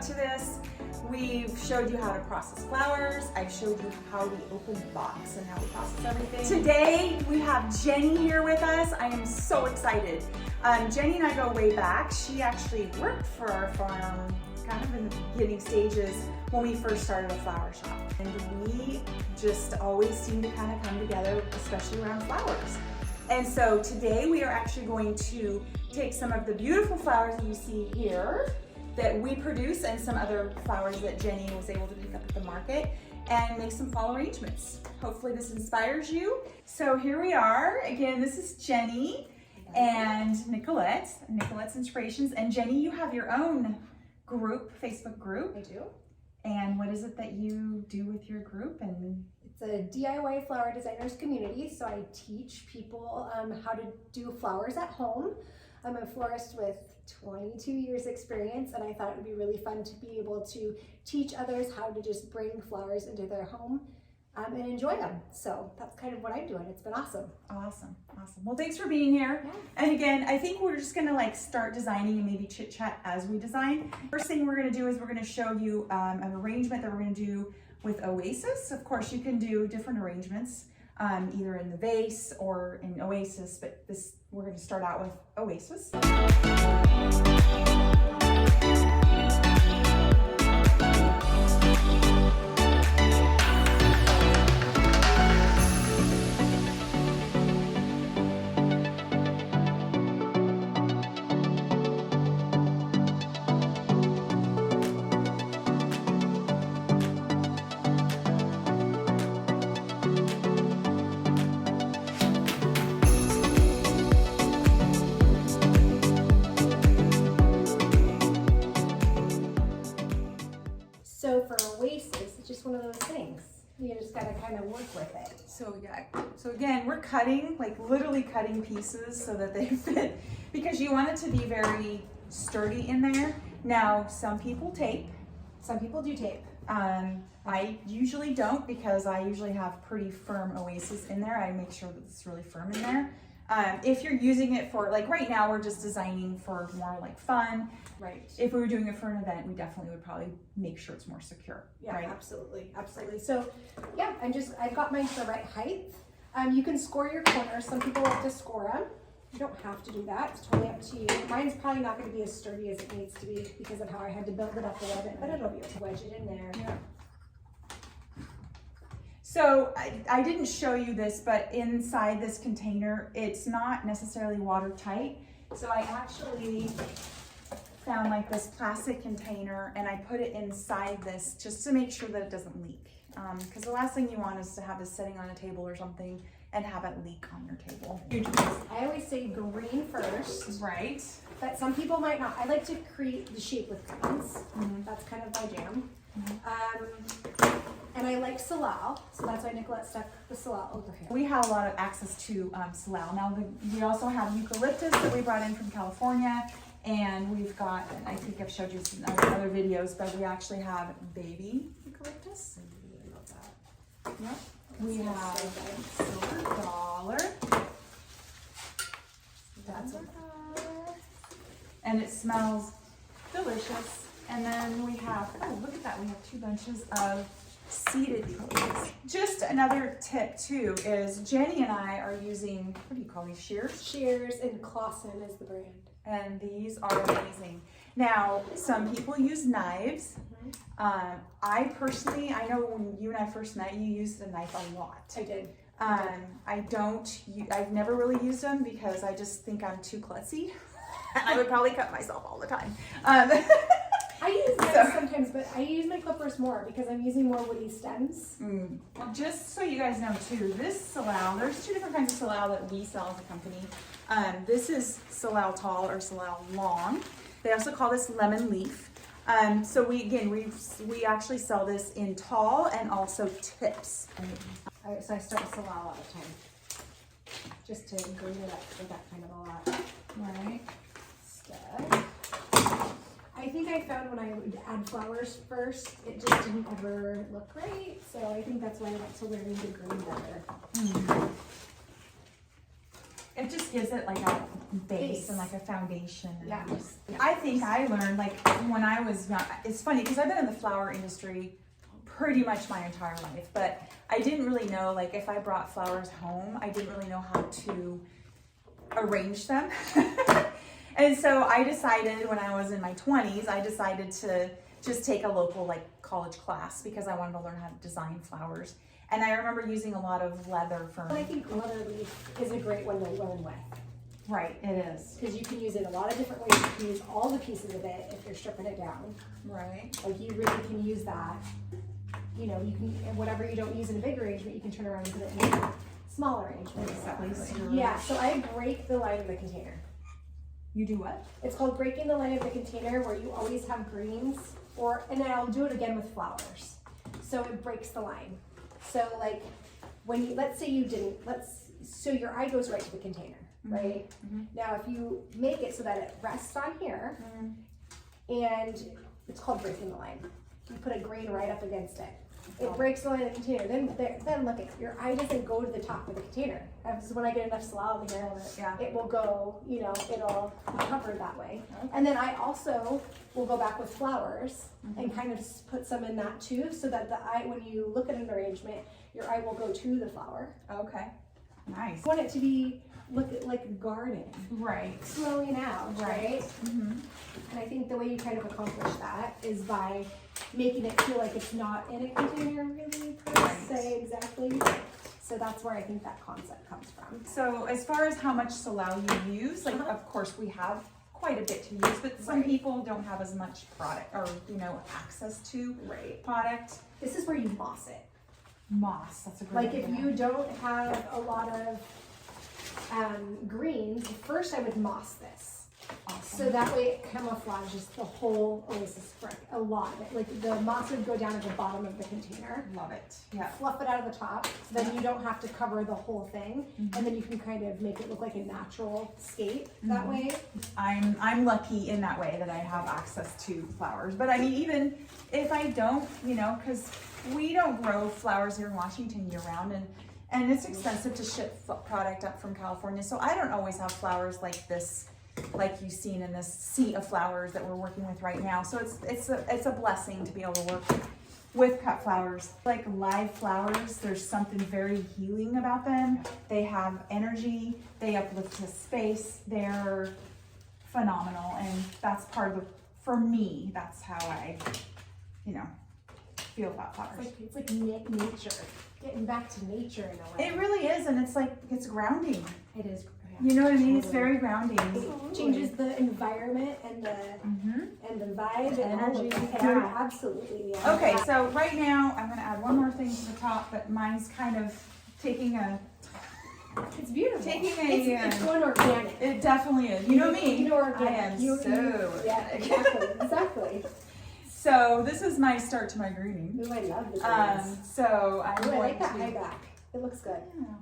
to this, we've showed you how to process flowers. I've showed you how we open the box and how we process everything. Today, we have Jenny here with us. I am so excited. Jenny and I go way back. She actually worked for our farm kind of in the beginning stages when we first started a flower shop. And we just always seem to kind of come together, especially around flowers. And so today we are actually going to take some of the beautiful flowers that you see here that we produce and some other flowers that Jenny was able to pick up at the market and make some fall arrangements. Hopefully this inspires you. So here we are. Again, this is Jenny and Nicolette's Inspirations. And Jenny, you have your own group, Facebook group. I do. And what is it that you do with your group? And it's a DIY flower designers community, so I teach people how to do flowers at home. I'm a florist with 22 years experience, and I thought it would be really fun to be able to teach others how to just bring flowers into their home and enjoy them. So that's kind of what I'm doing. It's been awesome. Awesome. Well, thanks for being here. Yeah. And again, I think we're just gonna start designing and maybe chit chat as we design. First thing we're gonna do is we're gonna show you an arrangement that we're gonna do with Oasis. Of course, you can do different arrangements, either in the vase or in Oasis, but we're gonna start out with Oasis. So for Oasis, it's just one of those things. You just gotta kind of work with it. So yeah, so again, we're cutting, literally cutting pieces so that they fit, because you want it to be very sturdy in there. Now, some people tape, some people do tape. I usually don't, because I usually have pretty firm Oasis in there. I make sure that it's really firm in there. If you're using it for, right now, we're just designing for more fun. Right. If we were doing it for an event, we definitely would probably make sure it's more secure. Yeah, right? absolutely. So yeah, I've got mine to the right height. You can score your corners. Some people like to score them. You don't have to do that. It's totally up to you. Mine's probably not going to be as sturdy as it needs to be because of how I had to build it up a little bit, but it'll be able to wedge it in there. Yeah. So I didn't show you this, but inside this container, it's not necessarily watertight. So I actually found this plastic container and I put it inside this just to make sure that it doesn't leak. Because the last thing you want is to have this sitting on a table or something and have it leak on your table. I always say green first. Right. But some people might not. I like to create the shape with greens. That's kind of my jam. And I like Salal, so that's why Nicolette stuck the Salal over here. We have a lot of access to Salal. Now, we also have Eucalyptus that we brought in from California, and we've got, and I think I've showed you some other videos, but we actually have baby Eucalyptus. Yep. We have Silver Dollar. That's $1. And it smells delicious. And then we have, oh, look at that, we have 2 bunches of seeded eucalyptus. Just another tip too is Jenny and I are using, what do you call these, shears? Shears, and Clausen is the brand. And these are amazing. Now, some people use knives. I personally, I know when you and I first met, you used the knife a lot. I did. I've never really used them because I just think I'm too klutzy. I would probably cut myself all the time. I use knives sometimes, but I use my clippers more because I'm using more woody stems. Well, just so you guys know too, this Salal, there's 2 different kinds of Salal that we sell as a company. This is Salal Tall or Salal Long. They also call this Lemon Leaf. So we actually sell this in tall and also tips. So I start with Salal all the time, just to green it up for that kind of a lot. Right. Stuff. I think I found when I would add flowers first, it just didn't ever look right. So I think that's why I went to learning the green better. It just gives it like a base and like a foundation. Yeah. I think I learned like when I was young, it's funny because I've been in the flower industry pretty much my entire life, but I didn't really know, like if I brought flowers home, I didn't really know how to arrange them. And so I decided when I was in my 20s, I decided to just take a local like college class because I wanted to learn how to design flowers. And I remember using a lot of leather for. I think leather leaf is a great one to learn with. Right, it is. Because you can use it a lot of different ways. You can use all the pieces of it if you're stripping it down. Right. Like you really can use that. You know, you can, whatever you don't use in a big arrangement, you can turn around and put it in a smaller arrangement. Exactly. Yeah, so I break the line of the container. You do what? It's called breaking the line of the container, where you always have greens, and then I'll do it again with flowers. So it breaks the line. So like when you, let's say you didn't, so your eye goes right to the container, right? Mm-hmm. Now if you make it so that it rests on here, and it's called breaking the line. You put a green right up against it. It breaks the line of the container. Then look, your eye doesn't go to the top of the container. So when I get enough salal in here, it will go, you know, it'll be covered that way. Okay. And then I also will go back with flowers and kind of put some in that too, so that the eye, when you look at an arrangement, your eye will go to the flower. Okay, nice. I want it to be, look at like a garden. Right. Flowing out, right? Mm-hmm. And I think the way you kind of accomplish that is by making it feel like it's not in a container really, per se, exactly. So that's where I think that concept comes from. So as far as how much salal you use, like of course we have quite a bit to use, but some people don't have as much product or, you know, access to product. This is where you moss it. Moss, that's a great idea. If you don't have a lot of greens, first I would moss this. Awesome. So that way it camouflages the whole Oasis brick, a lot of it. Like the moss would go down at the bottom of the container. Love it. Yeah. Fluff it out of the top, so then you don't have to cover the whole thing, and then you can kind of make it look like a natural scape that way. I'm lucky in that way that I have access to flowers. But I mean, even if I don't, you know, because we don't grow flowers here in Washington year round, and it's expensive to ship product up from California, so I don't always have flowers like this, like you've seen in this sea of flowers that we're working with right now. So it's a blessing to be able to work with cut flowers. Like live flowers, there's something very healing about them. They have energy, they uplift the space, they're phenomenal, and that's part of the, for me, that's how I, you know, feel about flowers. It's like nature, getting back to nature in a way. It really is, and it's like, it's grounding. It is. You know what I mean? It's very grounding. It changes the environment and the and the vibe and energy. Yeah, absolutely. Yeah. Okay, so right now I'm gonna add one more thing to the top, but mine's kind of taking a. It's beautiful. It's going organic. It definitely is. You know me. You know organic. I am yeah, exactly. So this is my start to my greening. Ooh, I love this. So I like that high back. It looks good. Yeah.